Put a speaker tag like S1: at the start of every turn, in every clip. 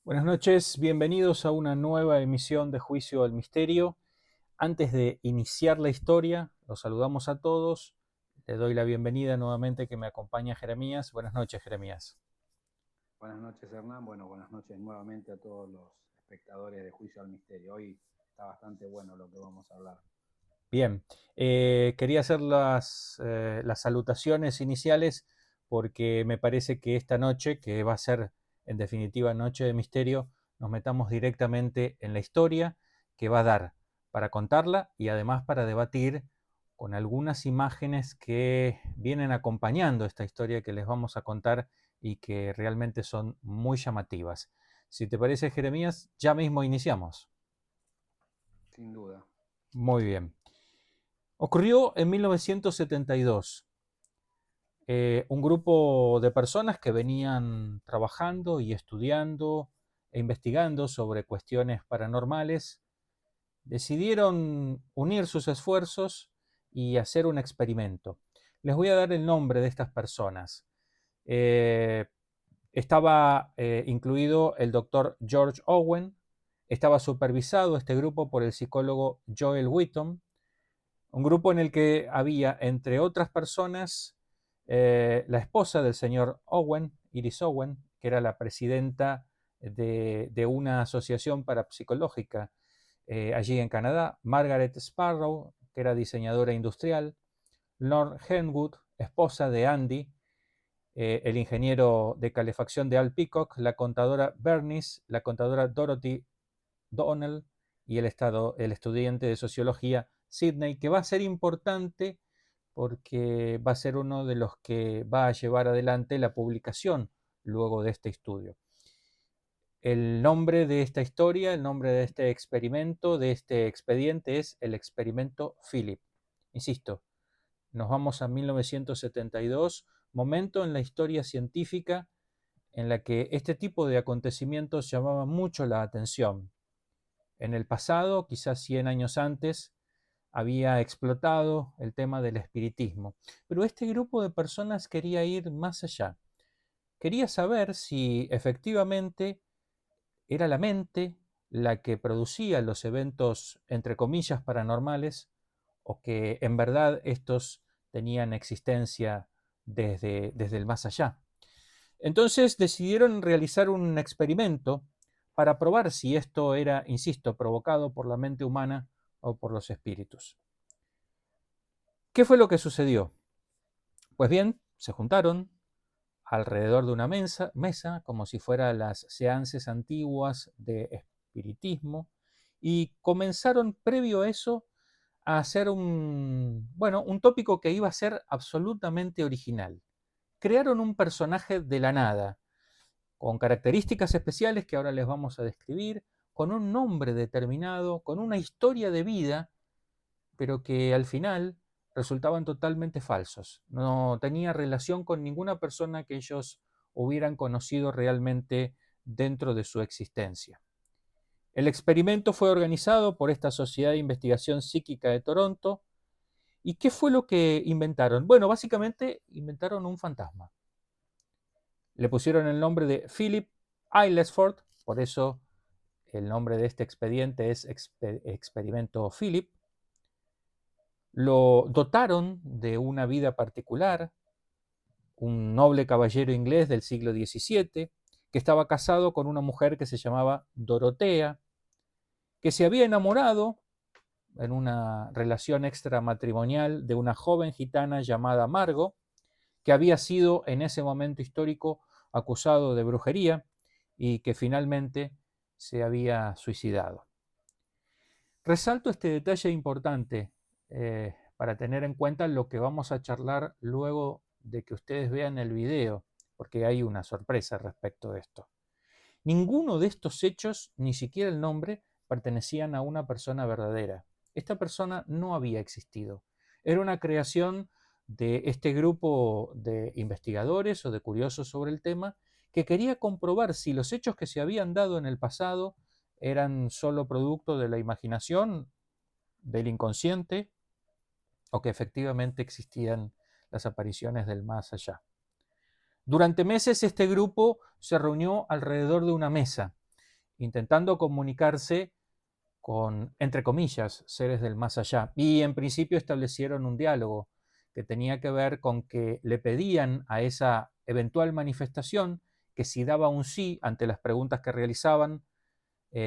S1: Buenas noches, bienvenidos a una nueva emisión de Juicio al Misterio. Antes de iniciar la historia, los saludamos a todos. Le doy la bienvenida nuevamente que me acompaña Jeremías. Buenas noches, Jeremías.
S2: Buenas noches, Hernán. Bueno, buenas noches nuevamente a todos los espectadores de Juicio al Misterio. Hoy está bastante bueno lo que vamos a hablar.
S1: Bien, quería hacer las salutaciones iniciales porque me parece que esta noche, que va a ser en definitiva Noche de Misterio, nos metamos directamente en la historia que va a dar para contarla y además para debatir con algunas imágenes que vienen acompañando esta historia que les vamos a contar y que realmente son muy llamativas. Si te parece, Jeremías, ya mismo iniciamos.
S2: Sin duda.
S1: Muy bien. Ocurrió en 1972. Un grupo de personas que venían trabajando y estudiando e investigando sobre cuestiones paranormales decidieron unir sus esfuerzos y hacer un experimento. Les voy a dar el nombre de estas personas. Eh, Estaba incluido el doctor George Owen, estaba supervisado este grupo por el psicólogo Joel Whitton, un grupo en el que había, entre otras personas, la esposa del señor Owen, Iris Owen, que era la presidenta de una asociación parapsicológica allí en Canadá, Margaret Sparrow, que era diseñadora industrial, Lord Henwood, esposa de Andy, el ingeniero de calefacción de Al Peacock, la contadora Bernice, la contadora Dorothy Donnell y el estudiante de sociología Sidney, que va a ser importante porque va a ser uno de los que va a llevar adelante la publicación luego de este estudio. El nombre de esta historia, el nombre de este experimento, de este expediente es el experimento Philip. Insisto, nos vamos a 1972, momento en la historia científica en la que este tipo de acontecimientos llamaban mucho la atención. En el pasado, quizás 100 años antes, había explotado el tema del espiritismo, pero este grupo de personas quería ir más allá. Quería saber si efectivamente era la mente la que producía los eventos, entre comillas, paranormales, o que en verdad estos tenían existencia desde el más allá. Entonces decidieron realizar un experimento para probar si esto era, insisto, provocado por la mente humana o por los espíritus. ¿Qué fue lo que sucedió? Pues bien, se juntaron alrededor de una mesa como si fueran las seances antiguas de espiritismo, y comenzaron previo a eso a hacer un tópico que iba a ser absolutamente original. Crearon un personaje de la nada, con características especiales que ahora les vamos a describir, con un nombre determinado, con una historia de vida, pero que al final resultaban totalmente falsos. No tenía relación con ninguna persona que ellos hubieran conocido realmente dentro de su existencia. El experimento fue organizado por esta Sociedad de Investigación Psíquica de Toronto. ¿Y qué fue lo que inventaron? Bueno, básicamente inventaron un fantasma. Le pusieron el nombre de Philip Aylesford, por eso el nombre de este expediente es Experimento Philip. Lo dotaron de una vida particular, un noble caballero inglés del siglo XVII, que estaba casado con una mujer que se llamaba Dorotea, que se había enamorado en una relación extramatrimonial de una joven gitana llamada Margo, que había sido en ese momento histórico acusado de brujería y que finalmente se había suicidado. Resalto este detalle importante para tener en cuenta lo que vamos a charlar luego de que ustedes vean el video, porque hay una sorpresa respecto de esto. Ninguno de estos hechos, ni siquiera el nombre, pertenecían a una persona verdadera. Esta persona no había existido. Era una creación de este grupo de investigadores o de curiosos sobre el tema que quería comprobar si los hechos que se habían dado en el pasado eran solo producto de la imaginación, del inconsciente, o que efectivamente existían las apariciones del más allá. Durante meses este grupo se reunió alrededor de una mesa. intentando comunicarse con, entre comillas, seres del más allá. Y en principio establecieron un diálogo que tenía que ver con que le pedían a esa eventual manifestación que si daba un sí ante las preguntas que realizaban,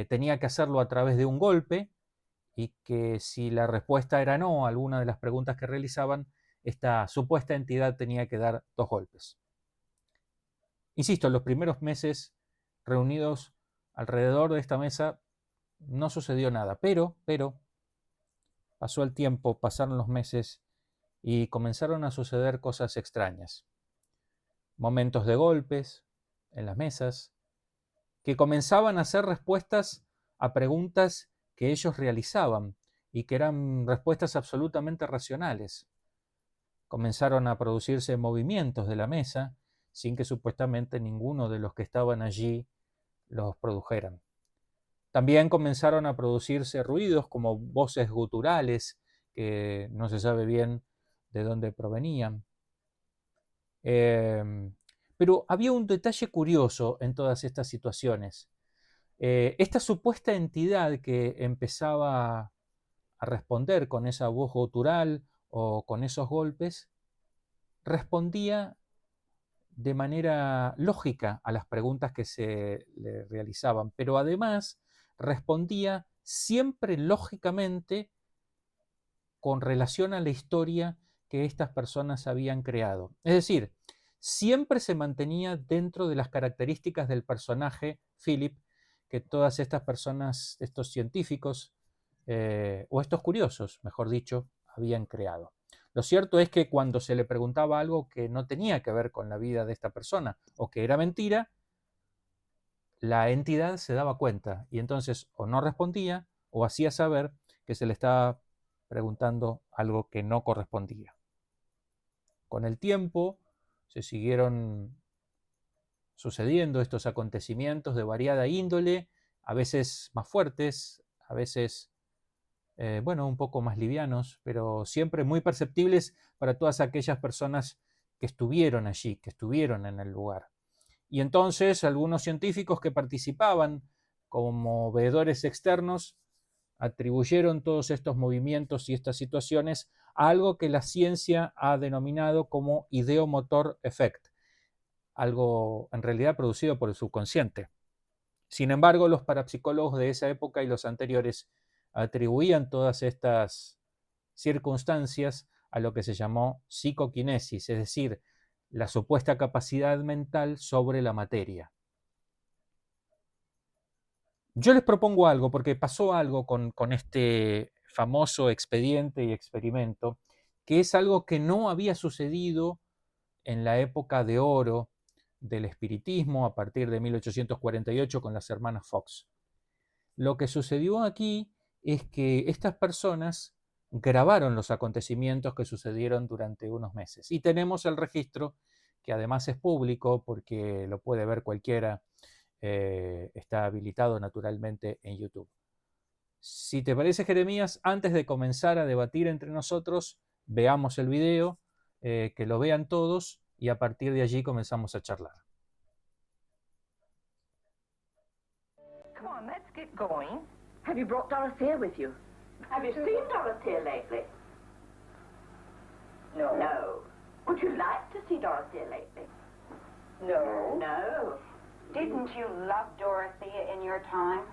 S1: tenía que hacerlo a través de un golpe, y que si la respuesta era no a alguna de las preguntas que realizaban, esta supuesta entidad tenía que dar 2 golpes. Insisto, en los primeros meses reunidos alrededor de esta mesa no sucedió nada, pero pasó el tiempo, pasaron los meses y comenzaron a suceder cosas extrañas. Momentos de golpes en las mesas, que comenzaban a ser respuestas a preguntas que ellos realizaban y que eran respuestas absolutamente racionales. Comenzaron a producirse movimientos de la mesa sin que supuestamente ninguno de los que estaban allí los produjeran. También comenzaron a producirse ruidos como voces guturales que no se sabe bien de dónde provenían. Pero había un detalle curioso en todas estas situaciones. Esta supuesta entidad que empezaba a responder con esa voz gutural o con esos golpes, respondía de manera lógica a las preguntas que se le realizaban, pero además respondía siempre lógicamente con relación a la historia que estas personas habían creado. Es decir, siempre se mantenía dentro de las características del personaje Philip que todas estas personas, estos científicos, o estos curiosos, mejor dicho, habían creado. Lo cierto es que cuando se le preguntaba algo que no tenía que ver con la vida de esta persona o que era mentira, la entidad se daba cuenta y entonces o no respondía o hacía saber que se le estaba preguntando algo que no correspondía. Con el tiempo se siguieron sucediendo estos acontecimientos de variada índole, a veces más fuertes, a veces un poco más livianos, pero siempre muy perceptibles para todas aquellas personas que estuvieron allí, que estuvieron en el lugar. Y entonces algunos científicos que participaban como veedores externos atribuyeron todos estos movimientos y estas situaciones a algo que la ciencia ha denominado como ideomotor effect, algo en realidad producido por el subconsciente. Sin embargo, los parapsicólogos de esa época y los anteriores atribuían todas estas circunstancias a lo que se llamó psicoquinesis, es decir, la supuesta capacidad mental sobre la materia. Yo les propongo algo, porque pasó algo con este famoso expediente y experimento, que es algo que no había sucedido en la época de oro del espiritismo a partir de 1848 con las hermanas Fox. Lo que sucedió aquí es que estas personas grabaron los acontecimientos que sucedieron durante unos meses. Y tenemos el registro, que además es público porque lo puede ver cualquiera, está habilitado naturalmente en YouTube. Si te parece, Jeremías, antes de comenzar a debatir entre nosotros, veamos el video, que lo vean todos y a partir de allí comenzamos a charlar.
S3: Come on, let's get going. Have you brought Dorothea with you? Have you seen Dorothea lately? No. No. Would you like to see Dorothea lately? No. No.
S4: Didn't you love Dorothea in your time?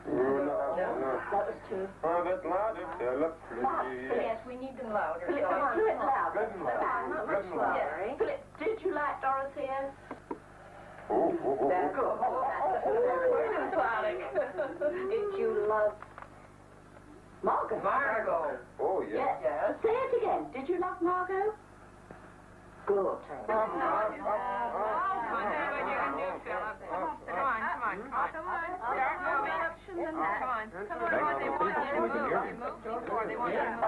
S3: No. That was too.
S4: Yes, we need them louder.
S3: Philip, come on, do it loud.
S5: Good and loud.
S3: Not
S5: Good
S3: much
S5: and loud.
S3: louder. Philip, did you like Dorothea?
S5: Oh, oh, oh,
S3: That's
S5: oh.
S3: Did you love Margot?
S4: Margot.
S5: Oh, yes.
S3: Yes. Say it again. Did you love Margot? Good.
S4: Come on, Dad, what you can do, Philip. Come on. Start moving. Come on. They want you to move. You moved before. They want you to move.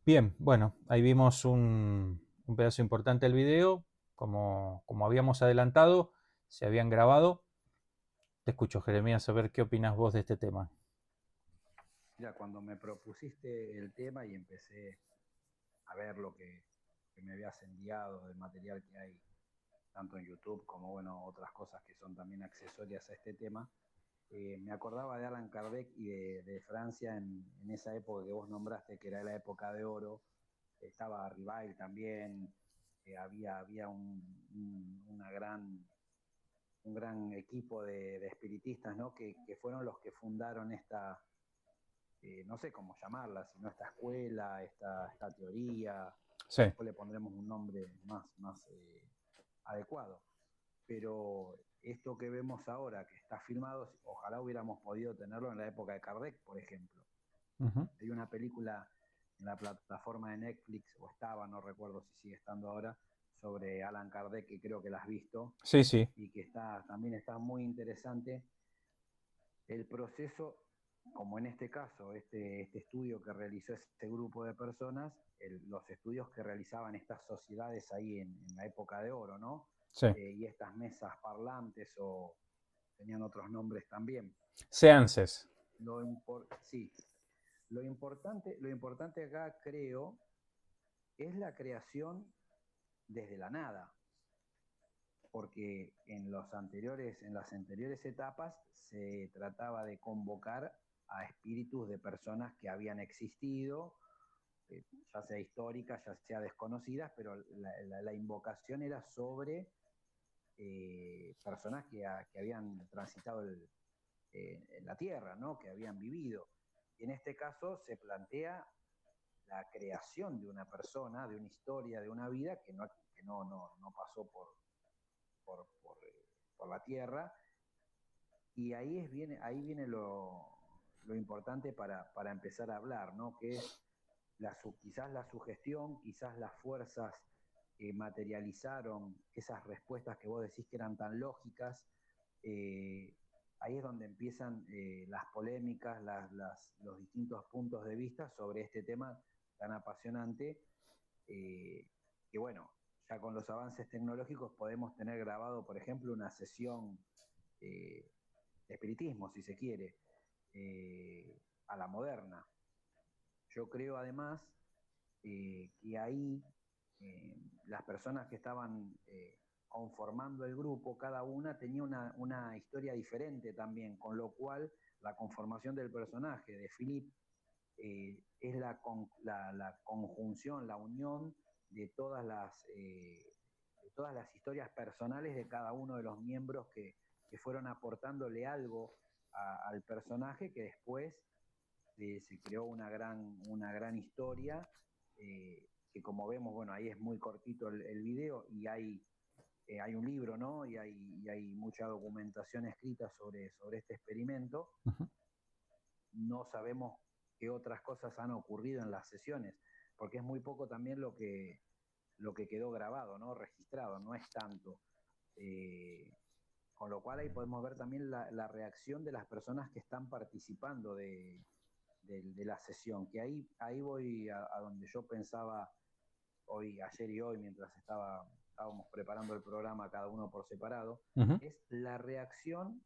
S1: Bien, bueno, ahí vimos un pedazo importante del video. Como habíamos adelantado, se habían grabado. Te escucho, Jeremías, a ver qué opinas vos de este tema.
S2: Ya cuando me propusiste el tema y empecé a ver lo que me habías enviado de material que hay tanto en YouTube como bueno otras cosas que son también accesorias a este tema, me acordaba de Allan Kardec y de Francia en esa época que vos nombraste, que era la época de oro. Estaba Rivail también, había un gran equipo de espiritistas, ¿no? Que fueron los que fundaron esta, no sé cómo llamarla, sino esta escuela, esta teoría.
S1: Sí.
S2: Después le pondremos un nombre más adecuado. Pero esto que vemos ahora, que está filmado, ojalá hubiéramos podido tenerlo en la época de Kardec, por ejemplo.
S1: Uh-huh.
S2: Hay una película en la plataforma de Netflix, o estaba, no recuerdo si sigue estando ahora, sobre Allan Kardec, que creo que la has visto.
S1: Sí, sí.
S2: Y que también está muy interesante el proceso, como en este caso, este estudio que realizó este grupo de personas, los estudios que realizaban estas sociedades ahí en la época de oro, ¿no?
S1: Sí.
S2: Y estas mesas parlantes, o tenían otros nombres también.
S1: Seances.
S2: Sí. Lo importante acá, creo, es la creación desde la nada. Porque en las anteriores etapas se trataba de convocar a espíritus de personas que habían existido, ya sea históricas, ya sea desconocidas, pero la invocación era sobre personas que habían transitado en la Tierra, ¿no? Que habían vivido. Y en este caso se plantea la creación de una persona, de una historia, de una vida que no pasó por la Tierra. Y ahí viene lo importante para empezar a hablar, ¿no? Que es quizás la sugestión, quizás las fuerzas que materializaron esas respuestas que vos decís que eran tan lógicas. Ahí es donde empiezan las polémicas, los distintos puntos de vista sobre este tema tan apasionante, que bueno, ya con los avances tecnológicos podemos tener grabado, por ejemplo, una sesión de espiritismo, si se quiere, a la moderna. Yo creo además que ahí las personas que estaban conformando el grupo, cada una tenía una historia diferente también, con lo cual la conformación del personaje de Philippe es la conjunción, la unión de todas las historias personales de cada uno de los miembros que fueron aportándole algo al personaje, que después se creó una gran historia, que como vemos, bueno, ahí es muy cortito el video, y hay un libro, ¿no? Y hay mucha documentación escrita sobre este experimento.
S1: Uh-huh.
S2: No sabemos qué otras cosas han ocurrido en las sesiones, porque es muy poco también lo que quedó grabado, ¿no? Registrado, no es tanto. Con lo cual ahí podemos ver también la reacción de las personas que están participando de la sesión, que ahí voy a donde yo pensaba ayer y hoy, mientras estábamos preparando el programa cada uno por separado. Uh-huh. Es la reacción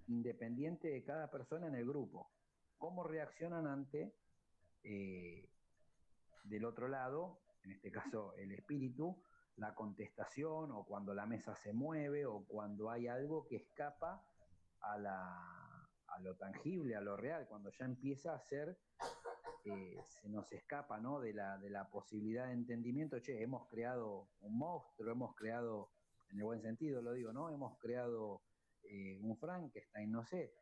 S2: independiente de cada persona en el grupo. ¿Cómo reaccionan ante, del otro lado, en este caso el espíritu, la contestación, o cuando la mesa se mueve, o cuando hay algo que escapa a lo tangible, a lo real, cuando ya empieza a ser, se nos escapa, ¿no? de la posibilidad de entendimiento. Hemos creado un monstruo, hemos creado, en el buen sentido lo digo, ¿no? Hemos creado un Frankenstein, no sé.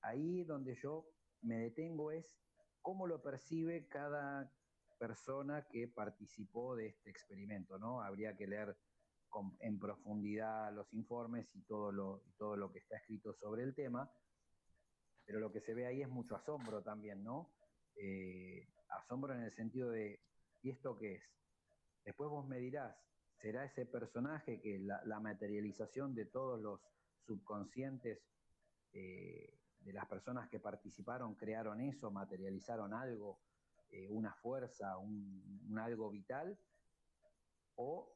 S2: Ahí donde yo me detengo es cómo lo percibe cada persona que participó de este experimento, ¿no? Habría que leer en profundidad los informes y todo lo que está escrito sobre el tema, pero lo que se ve ahí es mucho asombro también, ¿no? Asombro en el sentido de, ¿y esto qué es? Después vos me dirás, ¿será ese personaje que la materialización de todos los subconscientes de las personas que participaron, crearon eso, materializaron algo una fuerza, un algo vital, o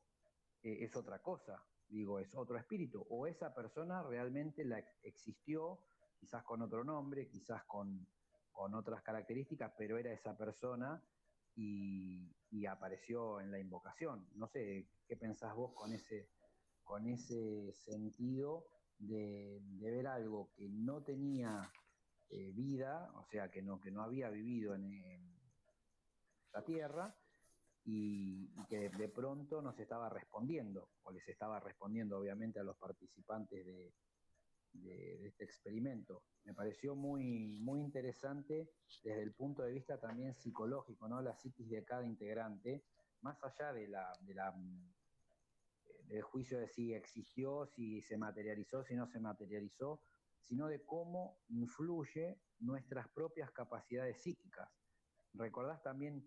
S2: es otra cosa, digo, es otro espíritu, o esa persona realmente existió, quizás con otro nombre, quizás con otras características, pero era esa persona y apareció en la invocación. No sé, ¿qué pensás vos con ese sentido de ver algo que no tenía vida, o sea, que no había vivido en la Tierra, y que de pronto nos estaba respondiendo, o les estaba respondiendo obviamente a los participantes de este experimento? Me pareció muy, muy interesante desde el punto de vista también psicológico, ¿no? La psiquis de cada integrante, más allá del juicio de si existió, si se materializó, si no se materializó, sino de cómo influye nuestras propias capacidades psíquicas. ¿Recordás también,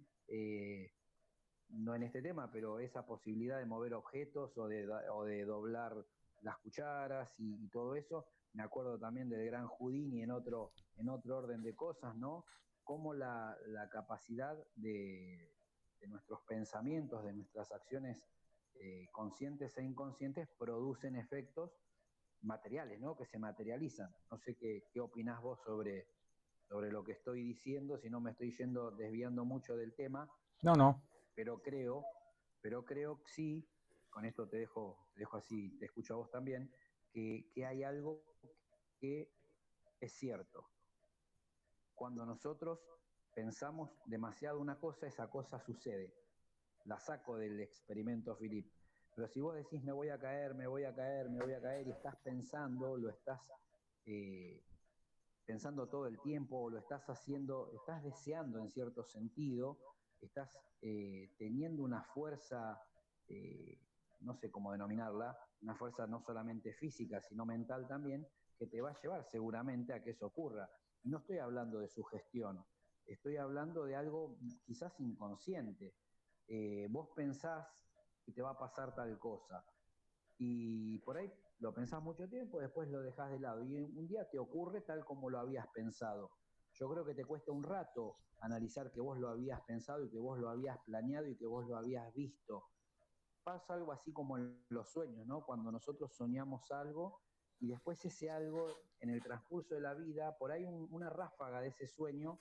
S2: no en este tema, pero esa posibilidad de mover objetos o de doblar las cucharas y todo eso? Me acuerdo también del gran Houdini en otro orden de cosas, ¿no? Cómo la capacidad de nuestros pensamientos, de nuestras acciones conscientes e inconscientes, producen efectos materiales, ¿no? Que se materializan. No sé qué opinás vos sobre lo que estoy diciendo, si no me estoy desviando mucho del tema,
S1: No, no.
S2: pero creo sí, con esto te dejo así, te escucho a vos también, que hay algo que es cierto. Cuando nosotros pensamos demasiado una cosa, esa cosa sucede. La saco del experimento Philip. Pero si vos decís me voy a caer, y estás pensando, lo estás pensando todo el tiempo, o lo estás haciendo, estás deseando en cierto sentido, estás teniendo una fuerza, no sé cómo denominarla, una fuerza no solamente física, sino mental también, que te va a llevar seguramente a que eso ocurra. Y no estoy hablando de sugestión, estoy hablando de algo quizás inconsciente. Vos pensás que te va a pasar tal cosa, y por ahí lo pensás mucho tiempo, después lo dejás de lado, y un día te ocurre tal como lo habías pensado. Yo creo que te cuesta un rato analizar que vos lo habías pensado y que vos lo habías planeado y que vos lo habías visto. Pasa algo así como en los sueños, ¿no? Cuando nosotros soñamos algo y después ese algo en el transcurso de la vida, por ahí una ráfaga de ese sueño,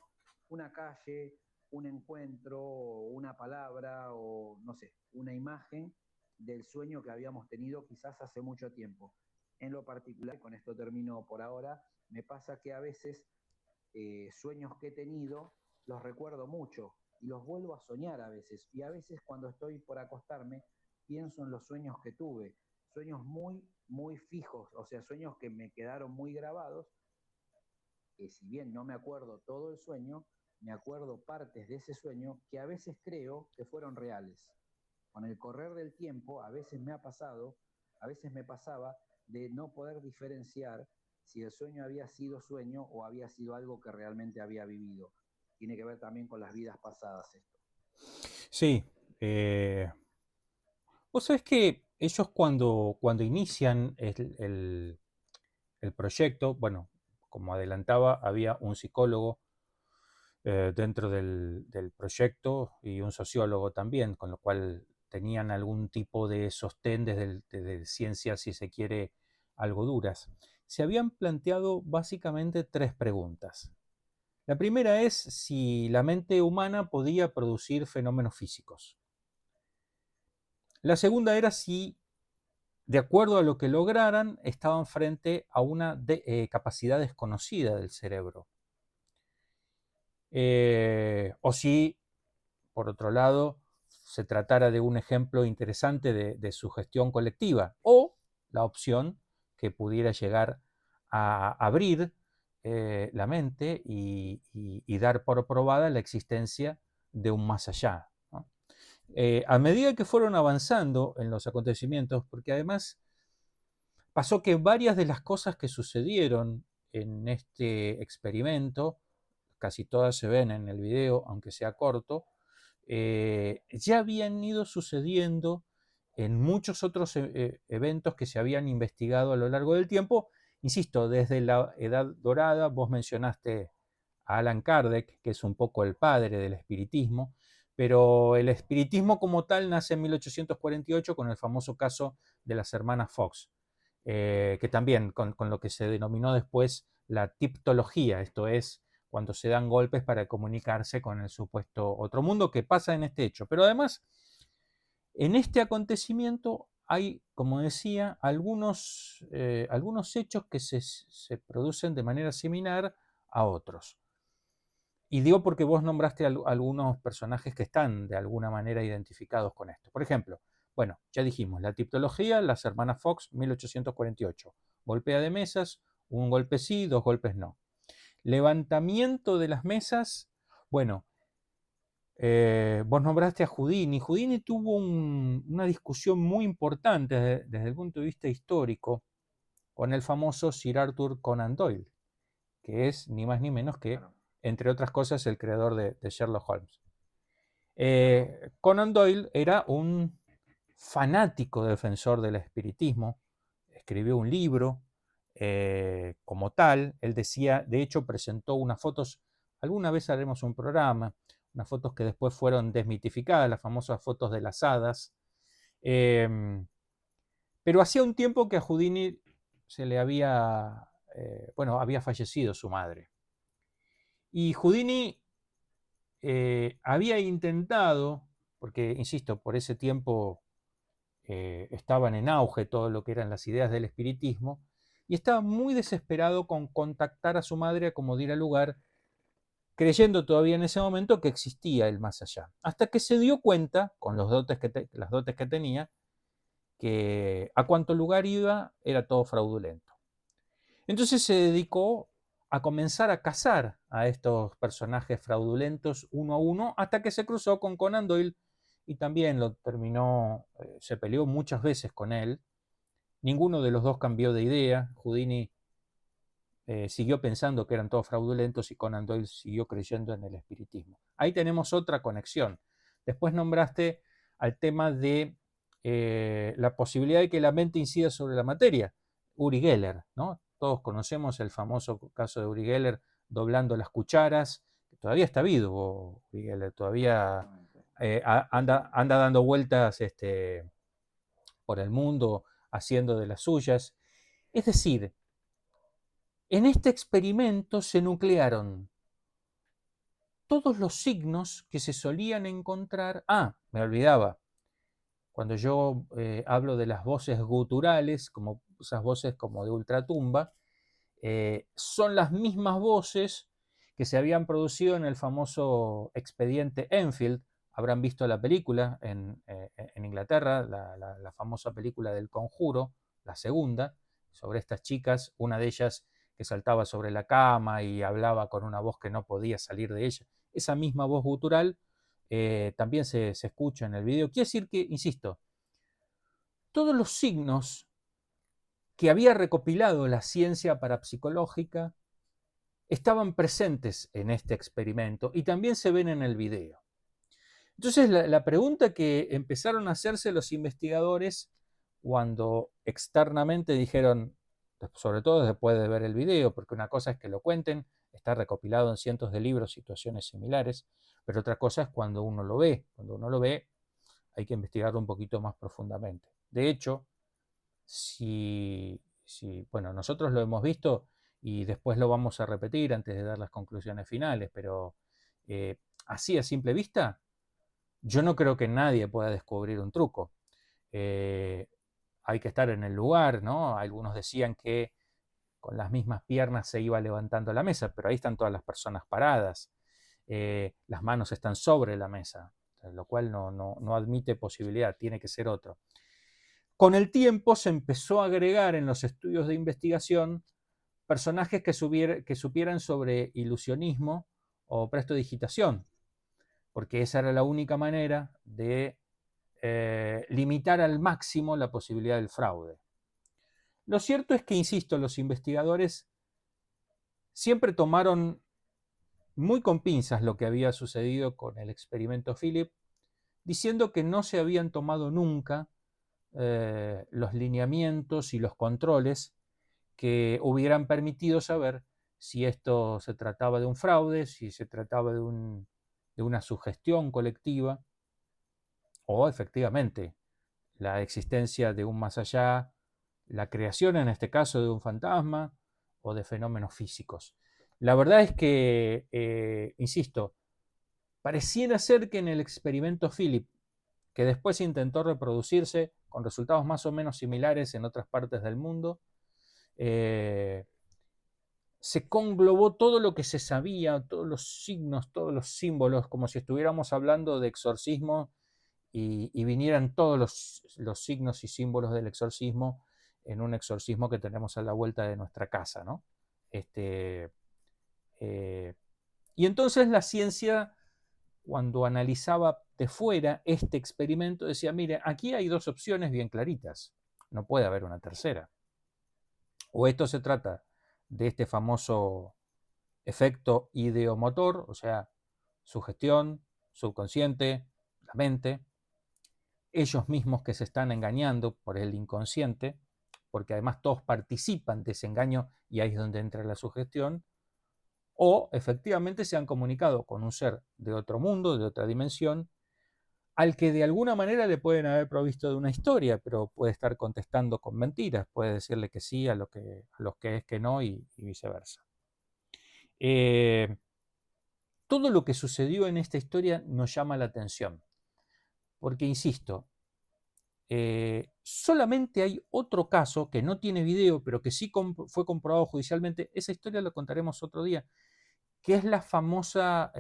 S2: una calle, un encuentro, una palabra o no sé, una imagen del sueño que habíamos tenido quizás hace mucho tiempo. En lo particular, con esto termino por ahora, me pasa que a veces sueños que he tenido los recuerdo mucho y los vuelvo a soñar a veces. Y a veces cuando estoy por acostarme pienso en los sueños que tuve, sueños muy, muy fijos, o sea, sueños que me quedaron muy grabados, que si bien no me acuerdo todo el sueño, me acuerdo partes de ese sueño que a veces creo que fueron reales. Con el correr del tiempo, a veces me pasaba de no poder diferenciar si el sueño había sido sueño o había sido algo que realmente había vivido. Tiene que ver también con las vidas pasadas esto.
S1: Sí. Vos sabés que ellos cuando inician el proyecto, bueno, como adelantaba, había un psicólogo dentro del proyecto y un sociólogo también, con lo cual tenían algún tipo de sostén desde ciencias, si se quiere, algo duras. Se habían planteado básicamente 3 preguntas. La primera es si la mente humana podía producir fenómenos físicos. La segunda era si, de acuerdo a lo que lograran, estaban frente a una capacidad desconocida del cerebro. O si, por otro lado, se tratara de un ejemplo interesante de sugestión colectiva, o la opción que pudiera llegar a abrir la mente y dar por probada la existencia de un más allá, ¿no? A medida que fueron avanzando en los acontecimientos, porque además pasó que varias de las cosas que sucedieron en este experimento, casi todas se ven en el video, aunque sea corto, ya habían ido sucediendo en muchos otros eventos que se habían investigado a lo largo del tiempo. Insisto, desde la Edad Dorada, vos mencionaste a Allan Kardec, que es un poco el padre del espiritismo, pero el espiritismo como tal nace en 1848 con el famoso caso de las hermanas Fox, que también con lo que se denominó después la tiptología, esto es, cuando se dan golpes para comunicarse con el supuesto otro mundo, que pasa en este hecho. Pero además, en este acontecimiento hay, como decía, algunos hechos que se producen de manera similar a otros. Y digo porque vos nombraste algunos personajes que están de alguna manera identificados con esto. Por ejemplo, bueno, ya dijimos, la tiptología, las hermanas Fox, 1848. Golpea de mesas, un golpe sí, 2 golpes no. Levantamiento de las mesas, bueno, vos nombraste a Houdini. Houdini tuvo una discusión muy importante desde el punto de vista histórico con el famoso Sir Arthur Conan Doyle, que es ni más ni menos que,
S2: Claro.
S1: entre otras cosas, el creador de Sherlock Holmes. Conan Doyle era un fanático defensor del espiritismo, escribió un libro como tal, él decía, de hecho presentó unas fotos, alguna vez haremos un programa, unas fotos que después fueron desmitificadas, las famosas fotos de las hadas, pero hacía un tiempo que a Houdini se le había, había fallecido su madre. Y Houdini había intentado, porque, insisto, por ese tiempo estaban en auge todo lo que eran las ideas del espiritismo, y estaba muy desesperado con contactar a su madre a como diera lugar, creyendo todavía en ese momento que existía el más allá. Hasta que se dio cuenta, con las dotes que tenía, que a cuanto lugar iba era todo fraudulento. Entonces se dedicó a comenzar a cazar a estos personajes fraudulentos uno a uno, hasta que se cruzó con Conan Doyle y también lo terminó, se peleó muchas veces con él. Ninguno de los dos cambió de idea. Houdini siguió pensando que eran todos fraudulentos y Conan Doyle siguió creyendo en el espiritismo. Ahí tenemos otra conexión. Después nombraste al tema de la posibilidad de que la mente incida sobre la materia. Uri Geller, ¿no? Todos conocemos el famoso caso de Uri Geller doblando las cucharas. Todavía está vivo Uri Geller, todavía anda dando vueltas por el mundo haciendo de las suyas. Es decir, en este experimento se nuclearon todos los signos que se solían encontrar. Me olvidaba, cuando yo hablo de las voces guturales, como esas voces como de ultratumba, son las mismas voces que se habían producido en el famoso expediente Enfield. Habrán visto la película en Inglaterra, la famosa película del Conjuro, la segunda, sobre estas chicas, una de ellas que saltaba sobre la cama y hablaba con una voz que no podía salir de ella. Esa misma voz gutural también se escucha en el video. Quiere decir que, insisto, todos los signos que había recopilado la ciencia parapsicológica estaban presentes en este experimento y también se ven en el video. Entonces la pregunta que empezaron a hacerse los investigadores cuando externamente dijeron, sobre todo después de ver el video, porque una cosa es que lo cuenten, está recopilado en cientos de libros, situaciones similares, pero otra cosa es cuando uno lo ve. Cuando uno lo ve hay que investigarlo un poquito más profundamente. De hecho, bueno, nosotros lo hemos visto y después lo vamos a repetir antes de dar las conclusiones finales, pero así a simple vista, yo no creo que nadie pueda descubrir un truco. Hay que estar en el lugar, ¿no? Algunos decían que con las mismas piernas se iba levantando la mesa, pero ahí están todas las personas paradas. Las manos están sobre la mesa, lo cual no admite posibilidad, tiene que ser otro. Con el tiempo se empezó a agregar en los estudios de investigación personajes que supieran sobre ilusionismo o prestidigitación, porque esa era la única manera de limitar al máximo la posibilidad del fraude. Lo cierto es que, insisto, los investigadores siempre tomaron muy con pinzas lo que había sucedido con el experimento Philip, diciendo que no se habían tomado nunca los lineamientos y los controles que hubieran permitido saber si esto se trataba de un fraude, si se trataba de una sugestión colectiva, o efectivamente la existencia de un más allá, la creación en este caso de un fantasma o de fenómenos físicos. La verdad es que, insisto, pareciera ser que en el experimento Philip, que después intentó reproducirse con resultados más o menos similares en otras partes del mundo, se conglobó todo lo que se sabía, todos los signos, todos los símbolos, como si estuviéramos hablando de exorcismo y vinieran todos los signos y símbolos del exorcismo en un exorcismo que tenemos a la vuelta de nuestra casa, ¿no? Y entonces la ciencia, cuando analizaba de fuera este experimento, decía, mire, aquí hay dos opciones bien claritas, no puede haber una tercera. O esto se trata de este famoso efecto ideomotor, o sea, sugestión, subconsciente, la mente, ellos mismos que se están engañando por el inconsciente, porque además todos participan de ese engaño y ahí es donde entra la sugestión, o efectivamente se han comunicado con un ser de otro mundo, de otra dimensión, al que de alguna manera le pueden haber provisto de una historia, pero puede estar contestando con mentiras, puede decirle que sí a los que es que no y viceversa. Todo lo que sucedió en esta historia nos llama la atención, porque insisto, solamente hay otro caso que no tiene video, pero que sí fue comprobado judicialmente. Esa historia la contaremos otro día, que es la famosa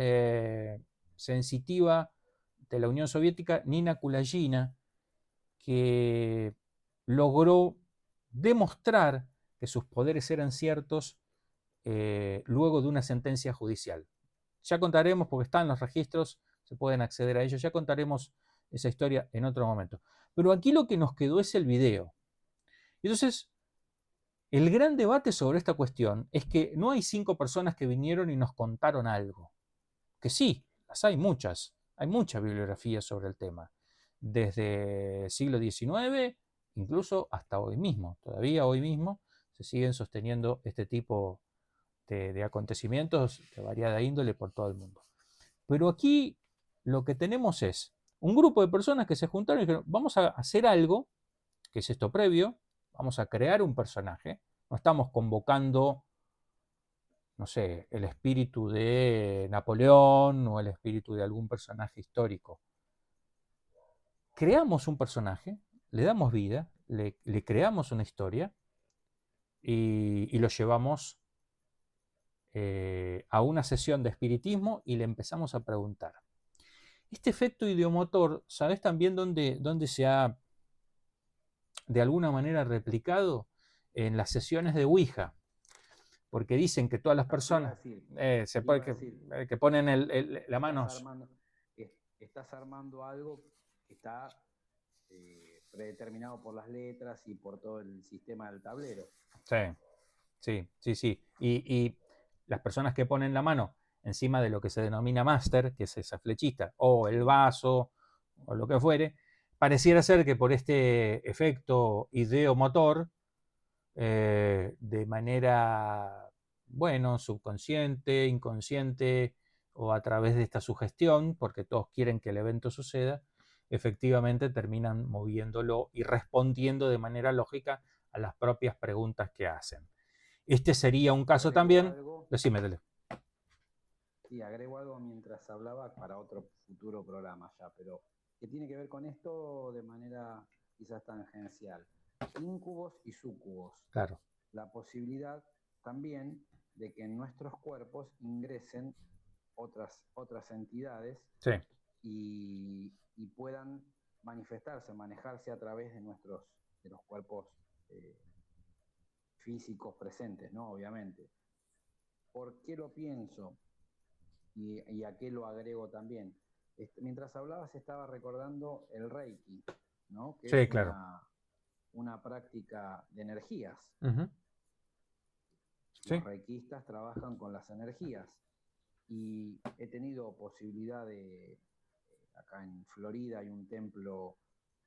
S1: sensitiva de la Unión Soviética, Nina Kulayina, que logró demostrar que sus poderes eran ciertos luego de una sentencia judicial. Ya contaremos, porque están los registros, se pueden acceder a ellos, ya contaremos esa historia en otro momento. Pero aquí lo que nos quedó es el video. Entonces, el gran debate sobre esta cuestión es que no hay 5 personas que vinieron y nos contaron algo. Que sí, las hay muchas. Hay mucha bibliografía sobre el tema. Desde el siglo XIX, incluso hasta hoy mismo. Todavía hoy mismo se siguen sosteniendo este tipo de acontecimientos de variada índole por todo el mundo. Pero aquí lo que tenemos es un grupo de personas que se juntaron y dijeron, vamos a hacer algo, que es esto previo, vamos a crear un personaje, no estamos convocando, no sé, el espíritu de Napoleón o el espíritu de algún personaje histórico. Creamos un personaje, le damos vida, le creamos una historia y lo llevamos a una sesión de espiritismo y le empezamos a preguntar. Este efecto ideomotor, ¿sabes también dónde se ha de alguna manera replicado? En las sesiones de Ouija, porque dicen que todas las personas que ponen la mano...
S2: Estás armando algo que está predeterminado por las letras y por todo el sistema del tablero.
S1: Sí. Y las personas que ponen la mano encima de lo que se denomina máster, que es esa flechita, o el vaso, o lo que fuere, pareciera ser que por este efecto ideomotor, de manera, bueno, subconsciente, inconsciente, o a través de esta sugestión, porque todos quieren que el evento suceda, efectivamente terminan moviéndolo y respondiendo de manera lógica a las propias preguntas que hacen. Este sería un caso también... Decime, dale.
S2: Sí, agrego algo mientras hablaba para otro futuro programa ya, pero que tiene que ver con esto de manera quizás tangencial. Incubos y sucubos.
S1: Claro.
S2: La posibilidad también de que en nuestros cuerpos ingresen otras entidades
S1: sí.
S2: y puedan manifestarse, manejarse a través de los cuerpos físicos presentes, ¿no? Obviamente. ¿Por qué lo pienso? Y a qué lo agrego también. Mientras hablabas estaba recordando el Reiki, ¿no? Que
S1: sí,
S2: es
S1: claro.
S2: una práctica de energías.
S1: Uh-huh.
S2: Los reikistas trabajan con las energías y he tenido posibilidad de, acá en Florida hay un templo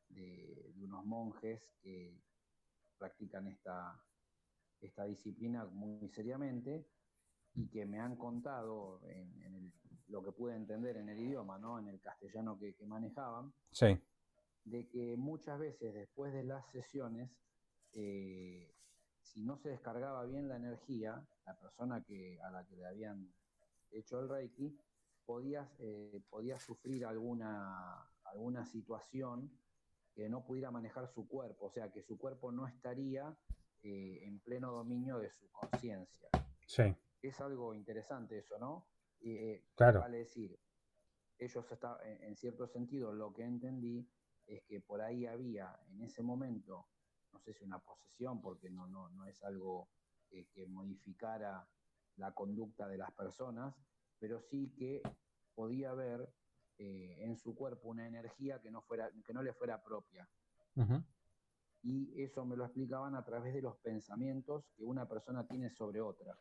S2: de unos monjes que practican esta disciplina muy seriamente y que me han contado lo que pude entender en el idioma, ¿no? En el castellano que manejaban,
S1: Sí.
S2: de que muchas veces después de las sesiones, si no se descargaba bien la energía, la persona a la que le habían hecho el Reiki, podía sufrir alguna situación que no pudiera manejar su cuerpo, o sea, que su cuerpo no estaría en pleno dominio de su conciencia.
S1: Sí.
S2: Es algo interesante eso, ¿no?
S1: Claro.
S2: Vale decir, ellos en cierto sentido, lo que entendí es que por ahí había en ese momento, no sé si una posesión, porque no es algo que modificara la conducta de las personas, pero sí que podía haber en su cuerpo una energía que no le fuera propia.
S1: Uh-huh.
S2: Y eso me lo explicaban a través de los pensamientos que una persona tiene sobre otra.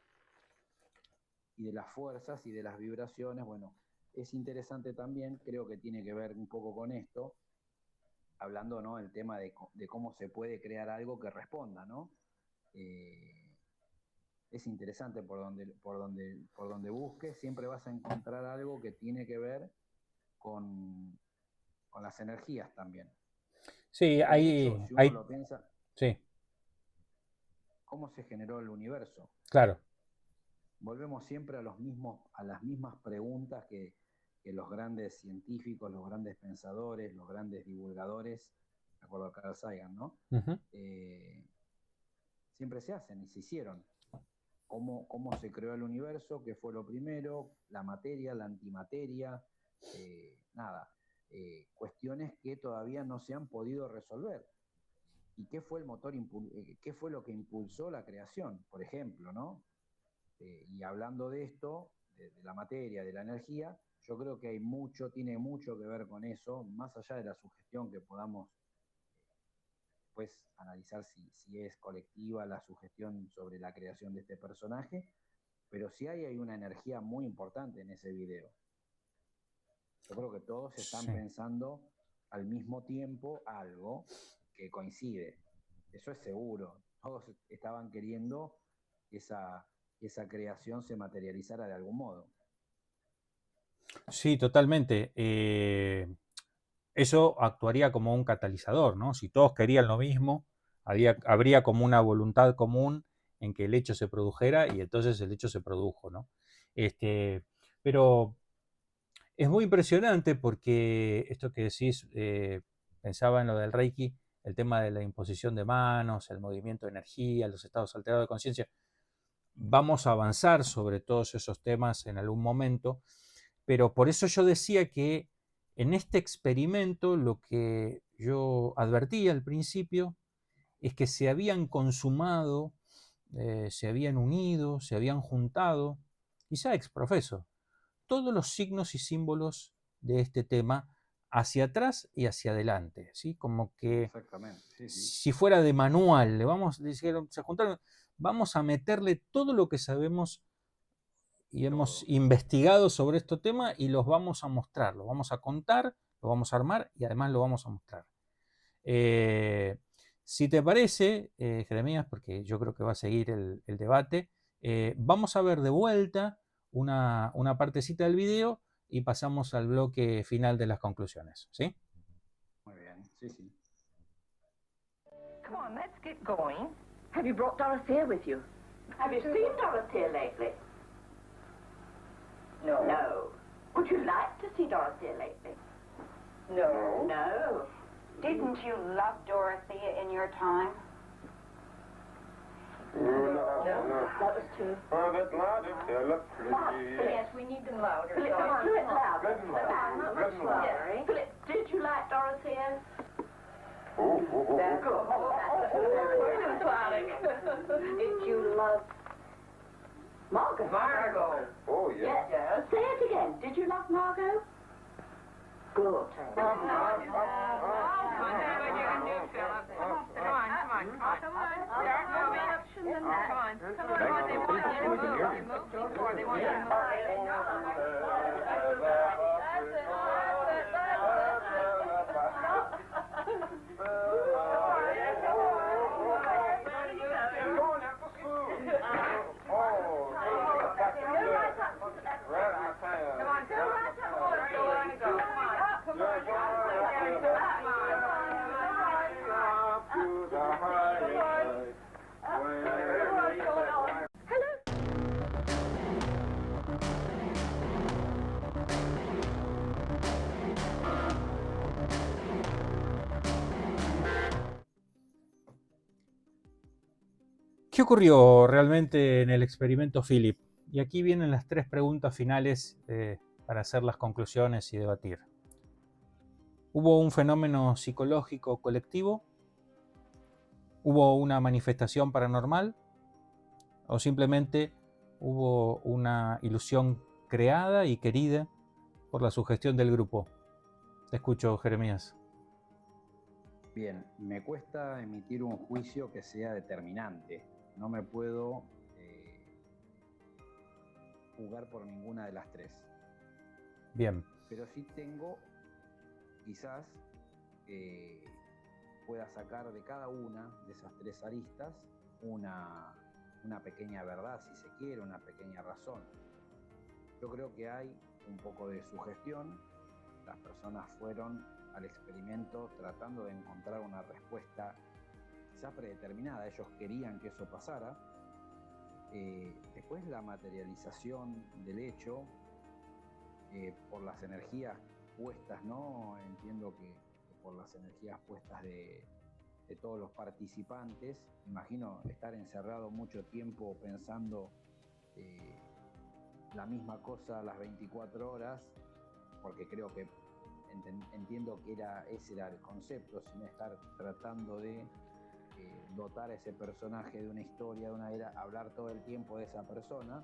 S2: Y de las fuerzas y de las vibraciones. Bueno, es interesante también, creo que tiene que ver un poco con esto, hablando, ¿no?, el tema de cómo se puede crear algo que responda, ¿no? Es interesante por donde busques, siempre vas a encontrar algo que tiene que ver con las energías también.
S1: Sí,
S2: De
S1: hay,
S2: hecho, si uno lo piensa,
S1: sí,
S2: ¿cómo se generó el universo?
S1: claro.
S2: Volvemos siempre a las mismas preguntas que los grandes científicos, los grandes pensadores, los grandes divulgadores, de acuerdo a Carl Sagan, ¿no?
S1: Uh-huh.
S2: Siempre se hacen y se hicieron. ¿Cómo se creó el universo? ¿Qué fue lo primero? La materia, la antimateria, cuestiones que todavía no se han podido resolver. ¿Y qué fue el motor, qué fue lo que impulsó la creación, por ejemplo, ¿no? Y hablando de esto, de la materia, de la energía, yo creo que tiene mucho que ver con eso, más allá de la sugestión que podamos después analizar si es colectiva la sugestión sobre la creación de este personaje, pero sí hay una energía muy importante en ese video. Yo creo que todos están pensando al mismo tiempo algo que coincide, eso es seguro. Todos estaban queriendo esa creación se materializara de algún modo.
S1: Sí, totalmente. Eso actuaría como un catalizador, ¿no? Si todos querían lo mismo, habría como una voluntad común en que el hecho se produjera y entonces el hecho se produjo, ¿no? Pero es muy impresionante porque esto que decís, pensaba en lo del Reiki, el tema de la imposición de manos, el movimiento de energía, los estados alterados de conciencia. Vamos a avanzar sobre todos esos temas en algún momento, pero por eso yo decía que en este experimento lo que yo advertía al principio es que se habían consumado, se habían unido, se habían juntado, quizá ex profeso, todos los signos y símbolos de este tema hacia atrás y hacia adelante, ¿sí? Como que
S2: exactamente, sí.
S1: Si fuera de manual, se juntaron, vamos a meterle todo lo que sabemos y hemos investigado sobre este tema y los vamos a mostrar, los vamos a contar, lo vamos a armar y además lo vamos a mostrar. Si te parece, Jeremías, porque yo creo que va a seguir el debate, vamos a ver de vuelta una partecita del video y pasamos al bloque final de las conclusiones, ¿sí?
S2: Muy bien, sí.
S3: Come on, let's get going. Have you brought Dorothea with you? Have you seen Dorothea lately? No. No. Would you like to see Dorothea lately? No. No.
S6: Didn't you love Dorothea in your time?
S3: No. That was too. Yes, we need them louder. Philip, come on, do it louder. Not much louder. Philip, did you like Dorothea? That's good. Did you love Margot? Margot.
S5: Oh, yes.
S3: Yes. Say it again. Did you love Margot? Good.
S4: Come on, you can do, Philip. Come on. Start moving. Come on. They want you to move. You move before they want you to
S1: ¿Qué ocurrió realmente en el experimento Philip? Y aquí vienen las 3 preguntas finales para hacer las conclusiones y debatir. ¿Hubo un fenómeno psicológico colectivo? ¿Hubo una manifestación paranormal? ¿O simplemente hubo una ilusión creada y querida por la sugestión del grupo? Te escucho, Jeremías.
S2: Bien, me cuesta emitir un juicio que sea determinante. No me puedo jugar por ninguna de las 3.
S1: Bien.
S2: Pero sí tengo, quizás, pueda sacar de cada una de esas 3 aristas una pequeña verdad, si se quiere, una pequeña razón. Yo creo que hay un poco de sugestión. Las personas fueron al experimento tratando de encontrar una respuesta quizá predeterminada. Ellos querían que eso pasara. Después la materialización del hecho por las energías puestas, ¿no? Entiendo que por las energías puestas de todos los participantes. Imagino estar encerrado mucho tiempo pensando la misma cosa las 24 horas, porque creo que entiendo que ese era el concepto, sin estar tratando de dotar a ese personaje de una historia, de una era, hablar todo el tiempo de esa persona.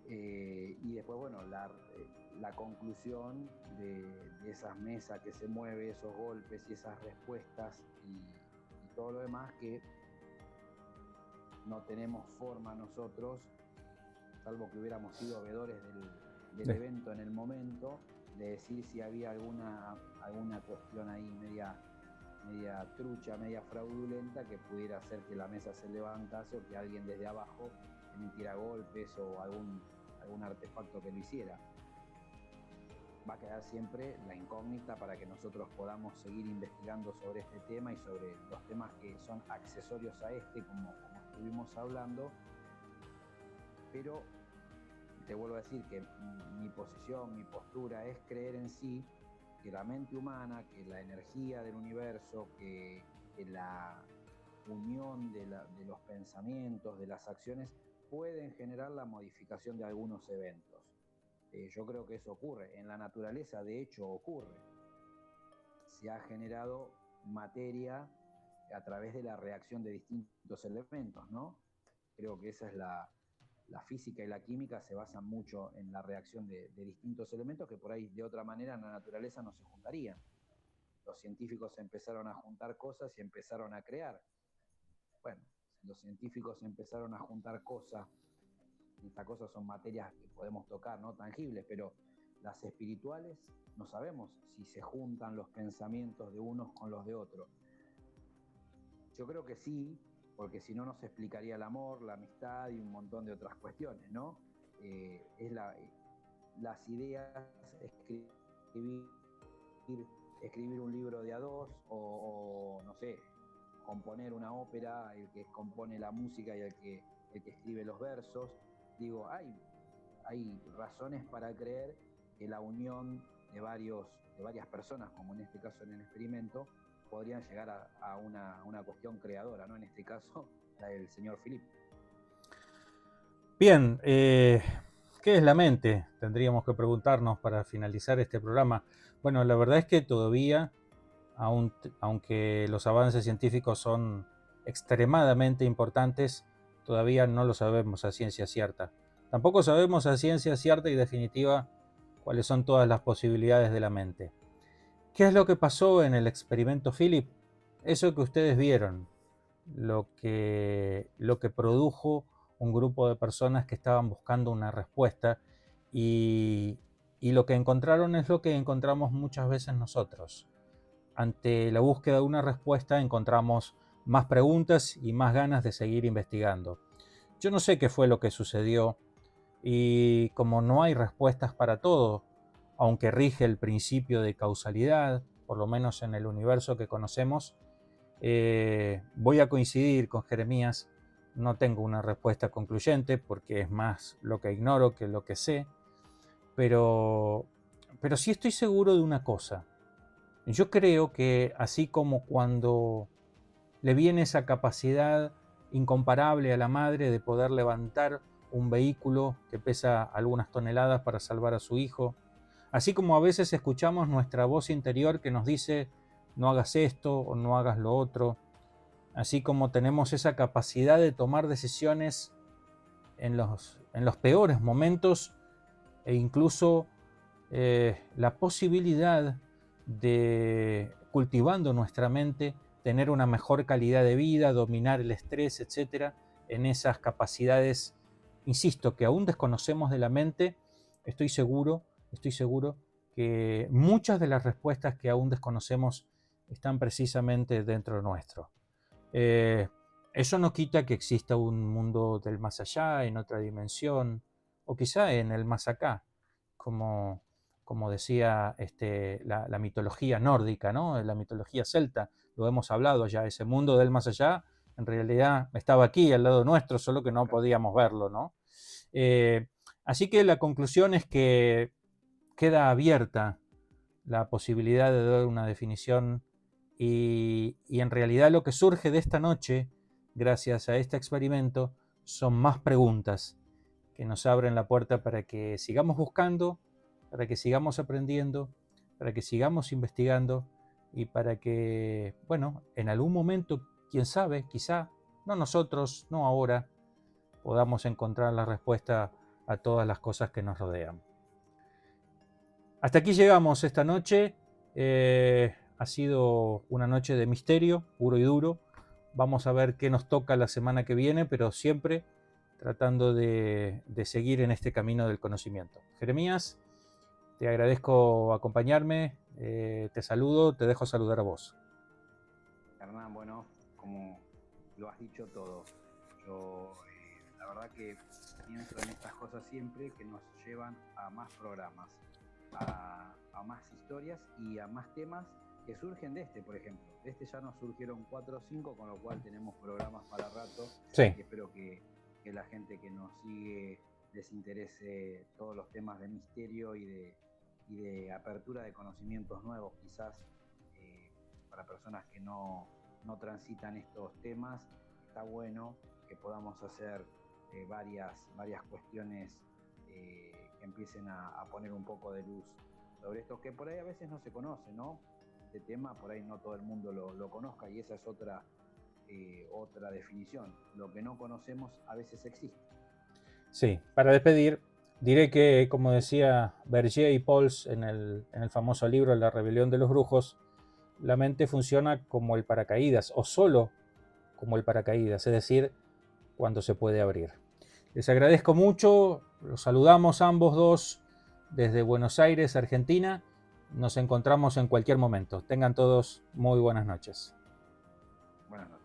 S2: Y después, bueno, la conclusión de esas mesas que se mueven, esos golpes y esas respuestas y todo lo demás, que no tenemos forma nosotros, salvo que hubiéramos sido veedores del evento en el momento, de decir si había alguna cuestión ahí media trucha, media fraudulenta, que pudiera hacer que la mesa se levantase o que alguien desde abajo emitiera golpes o algún artefacto que lo hiciera. Va a quedar siempre la incógnita para que nosotros podamos seguir investigando sobre este tema y sobre los temas que son accesorios a este, como estuvimos hablando. Pero te vuelvo a decir que mi posición, mi postura es creer en sí que la mente humana, que la energía del universo, que la unión de los pensamientos, de las acciones, pueden generar la modificación de algunos eventos. Yo creo que eso ocurre. En la naturaleza, de hecho, ocurre. Se ha generado materia a través de la reacción de distintos elementos, ¿no? Creo que esa es la física y la química se basan mucho en la reacción de distintos elementos que por ahí de otra manera en la naturaleza no se juntarían. Los científicos empezaron a juntar cosas y empezaron a crear. Bueno, los científicos empezaron a juntar cosas, estas cosas son materias que podemos tocar, ¿no? Tangibles, pero las espirituales no sabemos si se juntan los pensamientos de unos con los de otros. Yo creo que sí, porque si no, no se explicaría el amor, la amistad y un montón de otras cuestiones, ¿no? Es las ideas, escribir un libro de a 2 o no sé, componer una ópera, el que compone la música y el que escribe los versos. Digo, hay razones para creer que la unión de varias personas, como en este caso en el experimento, podrían llegar a una cuestión creadora, ¿no? En este caso, la del señor Philip.
S1: Bien, ¿qué es la mente? Tendríamos que preguntarnos para finalizar este programa. Bueno, la verdad es que todavía, aunque los avances científicos son extremadamente importantes, todavía no lo sabemos a ciencia cierta. Tampoco sabemos a ciencia cierta y definitiva cuáles son todas las posibilidades de la mente. ¿Qué es lo que pasó en el experimento Philip? Eso que ustedes vieron, lo que produjo un grupo de personas que estaban buscando una respuesta y lo que encontraron es lo que encontramos muchas veces nosotros. Ante la búsqueda de una respuesta encontramos más preguntas y más ganas de seguir investigando. Yo no sé qué fue lo que sucedió y como no hay respuestas para todo, aunque rige el principio de causalidad, por lo menos en el universo que conocemos, voy a coincidir con Jeremías. No tengo una respuesta concluyente porque es más lo que ignoro que lo que sé, pero sí estoy seguro de una cosa. Yo creo que así como cuando le viene esa capacidad incomparable a la madre de poder levantar un vehículo que pesa algunas toneladas para salvar a su hijo. Así como a veces escuchamos nuestra voz interior que nos dice no hagas esto o no hagas lo otro. Así como tenemos esa capacidad de tomar decisiones en los peores momentos e incluso la posibilidad de, cultivando nuestra mente, tener una mejor calidad de vida, dominar el estrés, etc. En esas capacidades, insisto, que aún desconocemos de la mente, estoy seguro que muchas de las respuestas que aún desconocemos están precisamente dentro nuestro. Eso no quita que exista un mundo del más allá, en otra dimensión, o quizá en el más acá, como decía la mitología nórdica, ¿no? La mitología celta, lo hemos hablado ya, ese mundo del más allá en realidad estaba aquí al lado nuestro, solo que no podíamos verlo, ¿no? Así que la conclusión es que queda abierta la posibilidad de dar una definición y en realidad lo que surge de esta noche, gracias a este experimento, son más preguntas que nos abren la puerta para que sigamos buscando, para que sigamos aprendiendo, para que sigamos investigando y para que, bueno, en algún momento, quién sabe, quizá, no nosotros, no ahora, podamos encontrar la respuesta a todas las cosas que nos rodean. Hasta aquí llegamos esta noche. Ha sido una noche de misterio, puro y duro. Vamos a ver qué nos toca la semana que viene, pero siempre tratando de seguir en este camino del conocimiento. Jeremías, te agradezco acompañarme, te saludo, te dejo saludar a vos.
S2: Hernán, bueno, como lo has dicho todo, yo la verdad que pienso en estas cosas siempre que nos llevan a más programas, a más historias y a más temas que surgen de este, por ejemplo. De este ya nos surgieron 4 o 5, con lo cual tenemos programas para rato.
S1: Sí.
S2: Y espero que la gente que nos sigue les interese todos los temas de misterio y de apertura de conocimientos nuevos, quizás para personas que no transitan estos temas. Está bueno que podamos hacer varias cuestiones que empiecen a poner un poco de luz sobre esto, que por ahí a veces no se conoce, ¿no? Este tema por ahí no todo el mundo lo conozca, y esa es otra definición. Lo que no conocemos a veces existe.
S1: Sí, para despedir, diré que, como decía Berger y Pauls en el famoso libro La rebelión de los brujos, la mente funciona como el paracaídas, o solo como el paracaídas, es decir, cuando se puede abrir. Les agradezco mucho, los saludamos ambos dos desde Buenos Aires, Argentina. Nos encontramos en cualquier momento. Tengan todos muy buenas noches.
S2: Buenas noches.